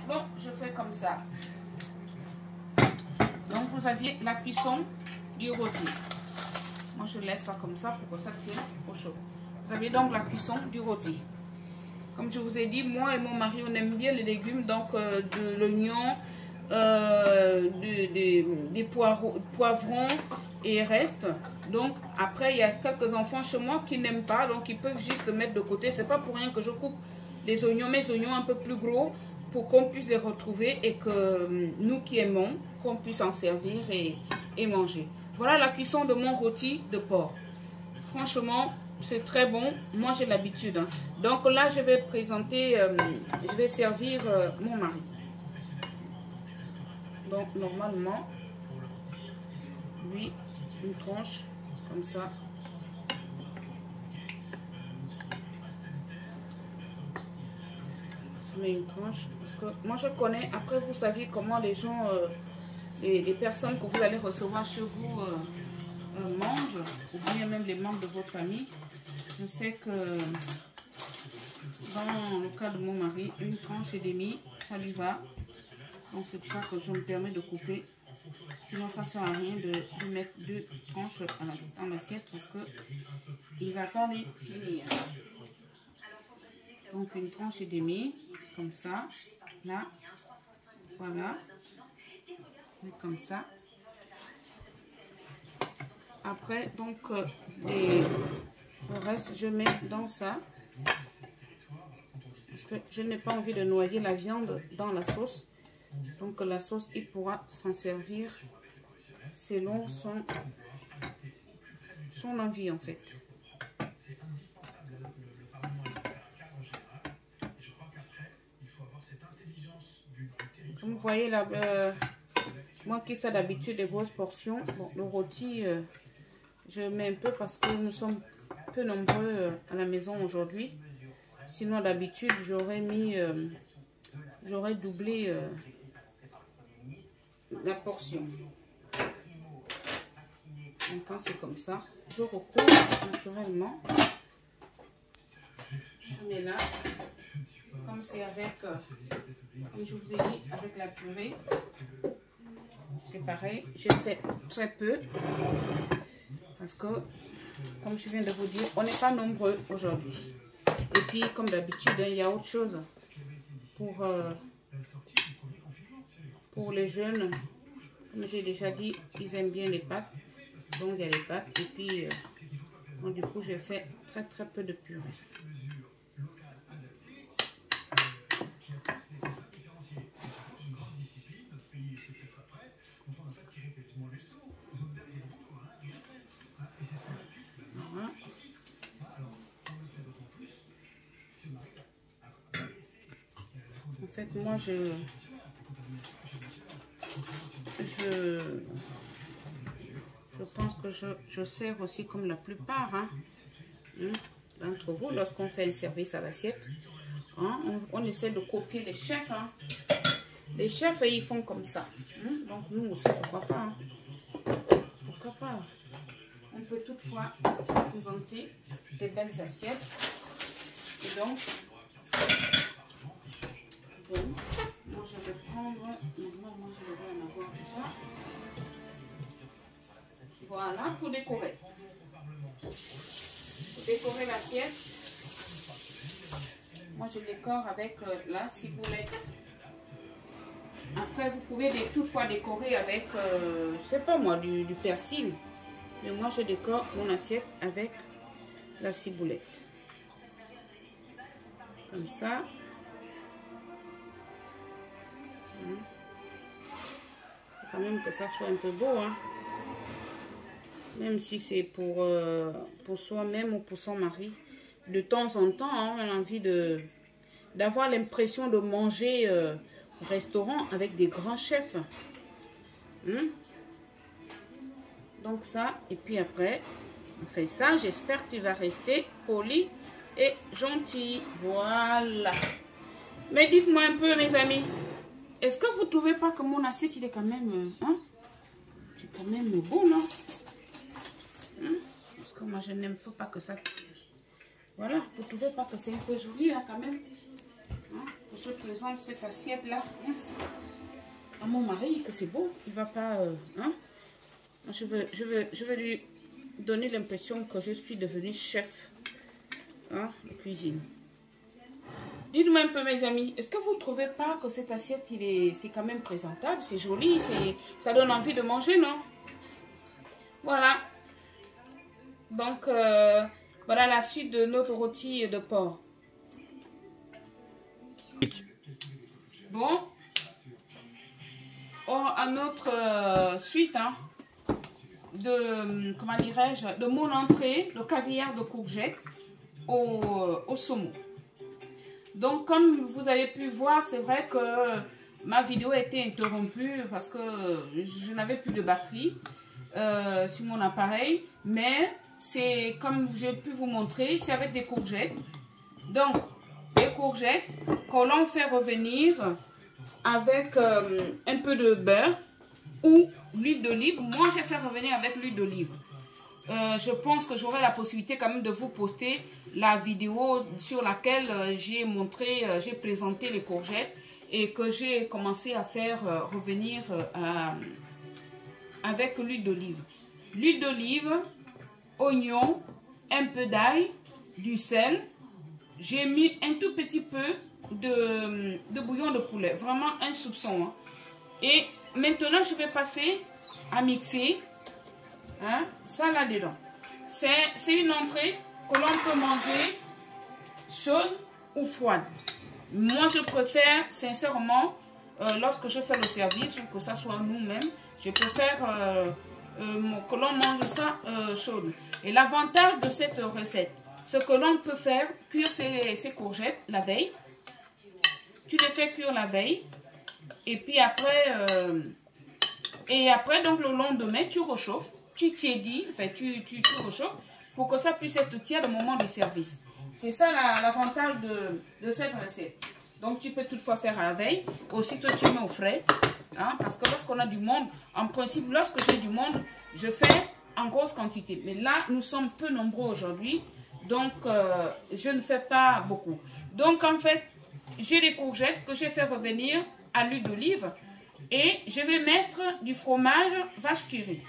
Bon, je fais comme ça. Donc, vous aviez la cuisson du rôti. Moi, je laisse ça comme ça pour que ça tienne au chaud. Vous avez donc la cuisson du rôti. Comme je vous ai dit, moi et mon mari, on aime bien les légumes. Donc, de l'oignon, des poivrons et reste. Donc, après, il y a quelques enfants chez moi qui n'aiment pas. Donc, ils peuvent juste mettre de côté. C'est pas pour rien que je coupe les oignons, mes oignons un peu plus gros, pour qu'on puisse les retrouver et que nous qui aimons, qu'on puisse en servir et manger. Voilà la cuisson de mon rôti de porc. Franchement, c'est très bon. Moi, j'ai l'habitude. Hein. Donc là, je vais présenter, je vais servir mon mari. Donc, normalement, lui, une tranche comme ça. Mais une tranche, parce que moi je connais, après vous savez comment les gens, les personnes que vous allez recevoir chez vous mangent, ou bien même les membres de votre famille. Je sais que dans le cas de mon mari, une tranche et demie, ça lui va. Donc c'est pour ça que je me permets de couper. Sinon ça ne sert à rien de mettre 2 tranches en assiette parce que il ne va pas les finir. Donc une tranche et demie, comme ça, là, voilà, et comme ça. Après, donc, le reste, je mets dans ça, parce que je n'ai pas envie de noyer la viande dans la sauce. Donc la sauce, il pourra s'en servir selon son envie en fait. Comme vous voyez là, moi qui fais d'habitude des grosses portions, bon, le rôti, je mets un peu parce que nous sommes peu nombreux à la maison aujourd'hui. Sinon d'habitude j'aurais mis, j'aurais doublé la portion. Donc quand c'est comme ça, je recouvre naturellement. Je mets là, comme c'est avec, comme je vous ai dit, avec la purée, c'est pareil. Je fais très peu parce que, comme je viens de vous dire, on n'est pas nombreux aujourd'hui. Et puis, comme d'habitude, il y a autre chose pour les jeunes. Comme j'ai déjà dit, ils aiment bien les pâtes. Donc, il y a les pâtes. Et puis, donc, du coup, je fais très peu de purée. Voilà. En fait, moi, je pense que je sers aussi comme la plupart d'entre vous lorsqu'on fait un service à l'assiette. Hein, on essaie de copier les chefs. Hein. Les chefs, ils font comme ça. Donc nous aussi, pourquoi pas. Hein. Pourquoi pas. On peut toutefois présenter des belles assiettes. Et donc, moi je vais prendre, normalement je devrais en avoir déjà. Voilà, pour décorer. Pour décorer l'assiette, moi je décore avec la ciboulette. Après, vous pouvez toutefois décorer avec, je sais pas moi, du persil. Mais moi, je décore mon assiette avec la ciboulette. Comme ça. Il faut quand même que ça soit un peu beau. Hein. Même si c'est pour soi-même ou pour son mari. De temps en temps, hein, on a envie d'avoir l'impression de manger au restaurant avec des grands chefs. Donc ça, et puis après, on fait ça. J'espère que tu vas rester poli et gentil. Voilà. Mais dites-moi un peu, mes amis. Est-ce que vous ne trouvez pas que mon assiette, il est quand même... c'est quand même beau, non? Parce que moi, je n'aime pas que ça... Voilà, vous ne trouvez pas que c'est un peu joli, là, quand même? je présente cette assiette-là à mon mari, que c'est beau. Il va pas... hein? Je vais lui donner l'impression que je suis devenue chef, hein, de cuisine. Dites-moi un peu, mes amis, est-ce que vous ne trouvez pas que cette assiette, c'est quand même présentable, c'est joli, ça donne envie de manger, non? Voilà. Donc, voilà la suite de notre rôti de porc. Bon. À notre suite, hein, comment dirais-je, de mon entrée, le caviar de courgette au saumon. Donc, comme vous avez pu voir, c'est vrai que ma vidéo a été interrompue parce que je n'avais plus de batterie sur mon appareil. Mais c'est comme j'ai pu vous montrer, c'est avec des courgettes. Donc, les courgettes que l'on fait revenir avec un peu de beurre ou l'huile d'olive. Moi, j'ai fait revenir avec l'huile d'olive. Je pense que j'aurai la possibilité quand même de vous poster la vidéo sur laquelle j'ai présenté les courgettes et que j'ai commencé à faire revenir avec l'huile d'olive. L'huile d'olive, oignon, un peu d'ail, du sel. J'ai mis un tout petit peu de bouillon de poulet, vraiment un soupçon. Hein. Et maintenant, je vais passer à mixer. Hein, ça là-dedans. C'est une entrée que l'on peut manger chaude ou froide. Moi, je préfère, sincèrement, lorsque je fais le service, ou que ça soit nous-mêmes, je préfère que l'on mange ça chaude. Et l'avantage de cette recette, c'est que l'on peut faire cuire ces courgettes la veille. Tu les fais cuire la veille. Et puis après, donc le lendemain, tu réchauffes. Tu tiédis, enfin tu réchauffes pour que ça puisse être tiède au moment du service. C'est ça l'avantage de cette recette. Donc tu peux toutefois faire à la veille. Aussitôt tu mets au frais. Hein, parce que lorsqu'on a du monde, en principe, lorsque j'ai du monde, je fais en grosse quantité. Mais là, nous sommes peu nombreux aujourd'hui. Donc je ne fais pas beaucoup. Donc en fait, j'ai les courgettes que j'ai fait revenir à l'huile d'olive. Et je vais mettre du fromage vache qui rit.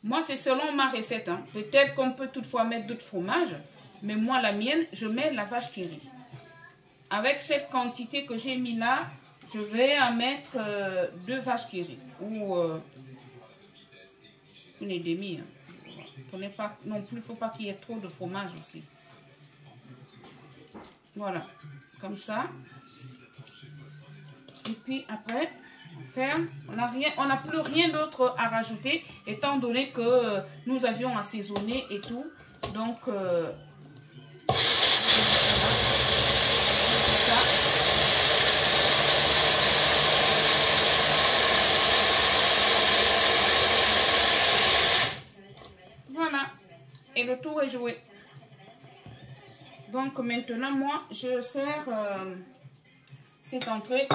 Moi, c'est selon ma recette. Hein. Peut-être qu'on peut toutefois mettre d'autres fromages. Mais moi, la mienne, je mets la vache qui rit. Avec cette quantité que j'ai mis là, je vais en mettre 2 vaches qui rit. Ou une et demie. Hein. Pas, non plus, il ne faut pas qu'il y ait trop de fromage aussi. Voilà. Comme ça. Et puis après... ferme, on n'a plus rien d'autre à rajouter étant donné que nous avions assaisonné et tout, donc c'est ça. Voilà, et le tour est joué. Donc maintenant moi je sers cette entrée.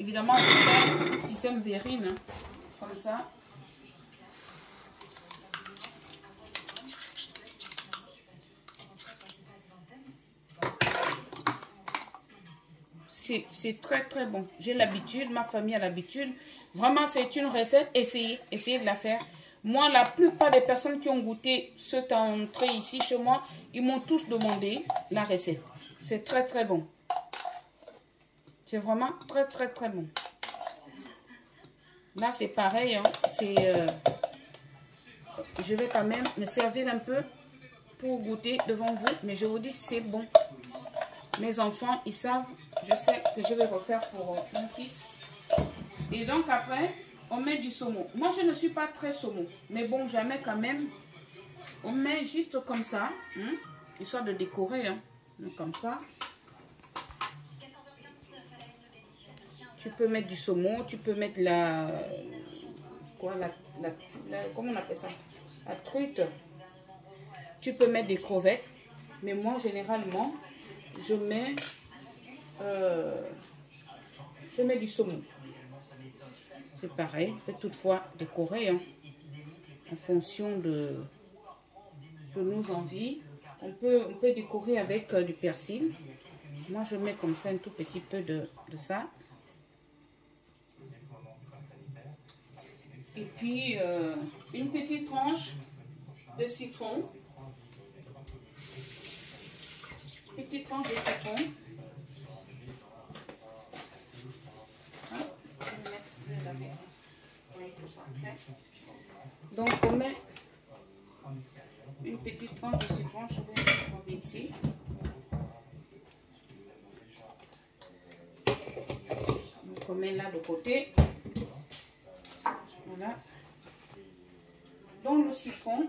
Évidemment, je fais le système verrine, hein, comme ça. C'est très très bon. J'ai l'habitude, ma famille a l'habitude. Vraiment, c'est une recette. Essayez de la faire. Moi, la plupart des personnes qui ont goûté cette entrée ici chez moi, ils m'ont tous demandé la recette. C'est très très bon. C'est vraiment très très très bon. Là c'est pareil. Hein. Je vais quand même me servir un peu pour goûter devant vous. Mais je vous dis c'est bon. Mes enfants ils savent. Je sais que je vais refaire pour mon fils. Et donc après on met du saumon. Moi je ne suis pas très saumon. Mais bon jamais quand même. On met juste comme ça. Hein, histoire de décorer. Hein, comme ça. Tu peux mettre du saumon, tu peux mettre comment on appelle ça? La truite. Tu peux mettre des crevettes. Mais moi, généralement, je mets du saumon. C'est pareil. On peut toutefois décorer hein, en fonction de nos envies. On peut décorer avec du persil. moi je mets comme ça un tout petit peu de ça. Et puis une petite tranche de citron. Petite tranche de citron. Donc on met une petite tranche de citron, je vais mettre ici. Donc on met là de côté. Voilà. Donc le citron.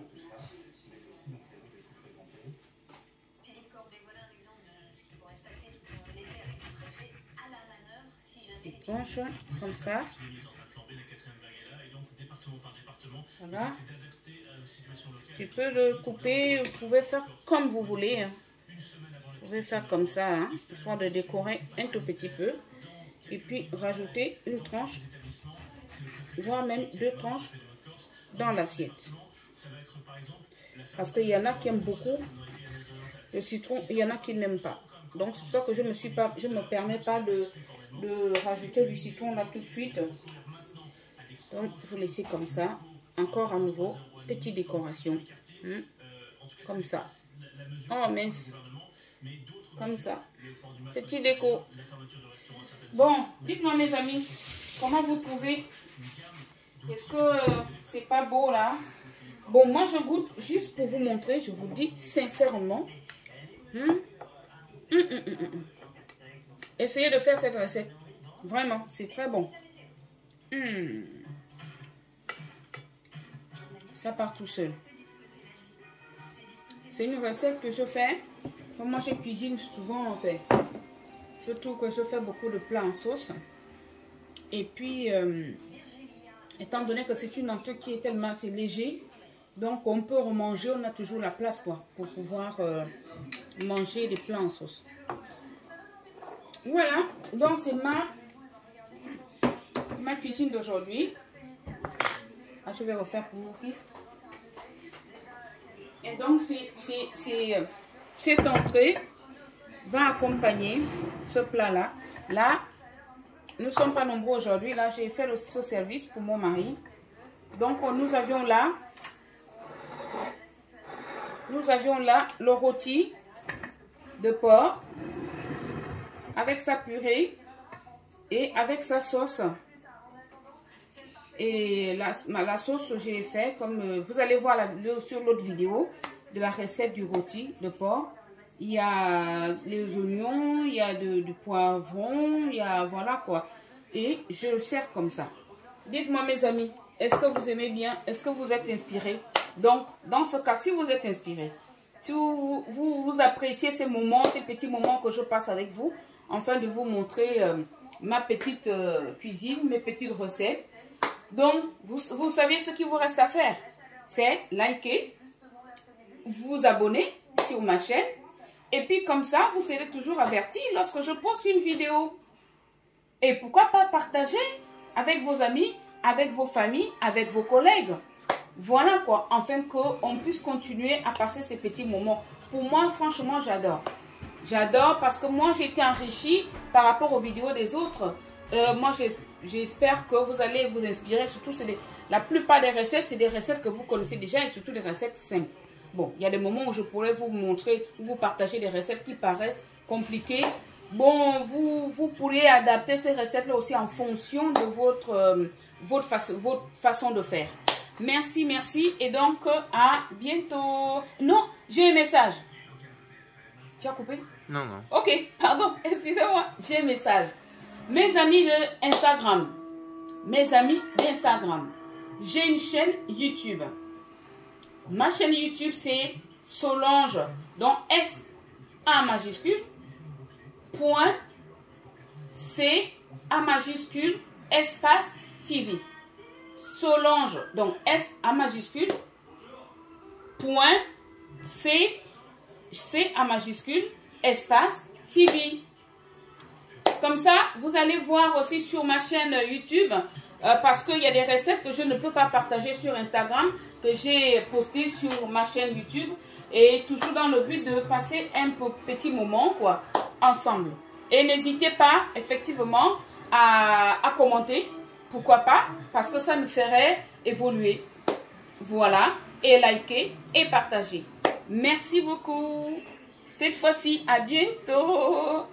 Et tranche comme ça. Voilà. Tu peux le couper, vous pouvez faire comme vous voulez. Hein. Vous pouvez faire comme ça, hein, histoire de décorer un tout petit peu. Et puis rajouter une tranche, voire même 2 tranches dans l'assiette. Parce qu'il y en a qui aiment beaucoup le citron, il y en a qui n'aiment pas. Donc c'est pour ça que je me permets pas de rajouter du citron là tout de suite. Donc vous laissez comme ça. Encore à nouveau, petite décoration. Comme ça. Oh mince. Comme ça. Petit déco. Bon, dites-moi mes amis, comment vous trouvez? Est-ce que c'est pas beau là? Bon, moi je goûte juste pour vous montrer, je vous dis sincèrement. Essayez de faire cette recette. Vraiment, c'est très bon. Ça part tout seul. C'est une recette que je fais. Comme moi, je cuisine souvent, en fait. Je trouve que je fais beaucoup de plats en sauce. Et puis, étant donné que c'est une entrée qui est tellement assez léger, donc on peut remanger, on a toujours la place, quoi, pour pouvoir manger des plats en sauce. Voilà. Donc, c'est ma cuisine d'aujourd'hui. Ah, je vais refaire pour mon fils. Et donc, cette entrée va accompagner ce plat-là. Là, nous ne sommes pas nombreux aujourd'hui. Là, j'ai fait ce service pour mon mari. Donc, nous avions là le rôti de porc avec sa purée et avec sa sauce. Et la sauce, j'ai fait comme vous allez voir sur l'autre vidéo de la recette du rôti de porc. Il y a les oignons, il y a du poivron, il y a voilà quoi. Et je le sers comme ça. Dites-moi mes amis, est-ce que vous aimez bien? Est-ce que vous êtes inspirés? Donc, dans ce cas, si vous êtes inspirés, si vous appréciez ces moments, ces petits moments que je passe avec vous, afin de vous montrer ma petite cuisine, mes petites recettes. Donc, vous savez ce qu'il vous reste à faire. C'est liker, vous abonner sur ma chaîne. Et puis comme ça, vous serez toujours averti lorsque je poste une vidéo. Et pourquoi pas partager avec vos amis, avec vos familles, avec vos collègues. Voilà quoi, afin qu'on puisse continuer à passer ces petits moments. Pour moi, franchement, j'adore. J'adore parce que moi, j'ai été enrichie par rapport aux vidéos des autres. Moi, j'espère que vous allez vous inspirer. Surtout, la plupart des recettes, c'est des recettes que vous connaissez déjà et surtout des recettes simples. Bon, il y a des moments où je pourrais vous montrer, vous partager des recettes qui paraissent compliquées. Bon, vous pourriez adapter ces recettes-là aussi en fonction de votre façon de faire. Merci, merci. Et donc, à bientôt. Non, j'ai un message. Tu as coupé? Non, non. Ok, pardon, excusez-moi. J'ai un message. Mes amis d'Instagram, j'ai une chaîne YouTube. Ma chaîne YouTube, c'est Solange, donc S-A majuscule, point C-A majuscule, espace TV. Solange, donc S-A majuscule, point C-A majuscule, espace TV. Comme ça, vous allez voir aussi sur ma chaîne YouTube, parce qu'il y a des recettes que je ne peux pas partager sur Instagram, que j'ai postées sur ma chaîne YouTube, et toujours dans le but de passer un petit moment, quoi, ensemble. Et n'hésitez pas, effectivement, à commenter. Pourquoi pas? Parce que ça nous ferait évoluer. Voilà. Et liker et partager. Merci beaucoup. Cette fois-ci, à bientôt.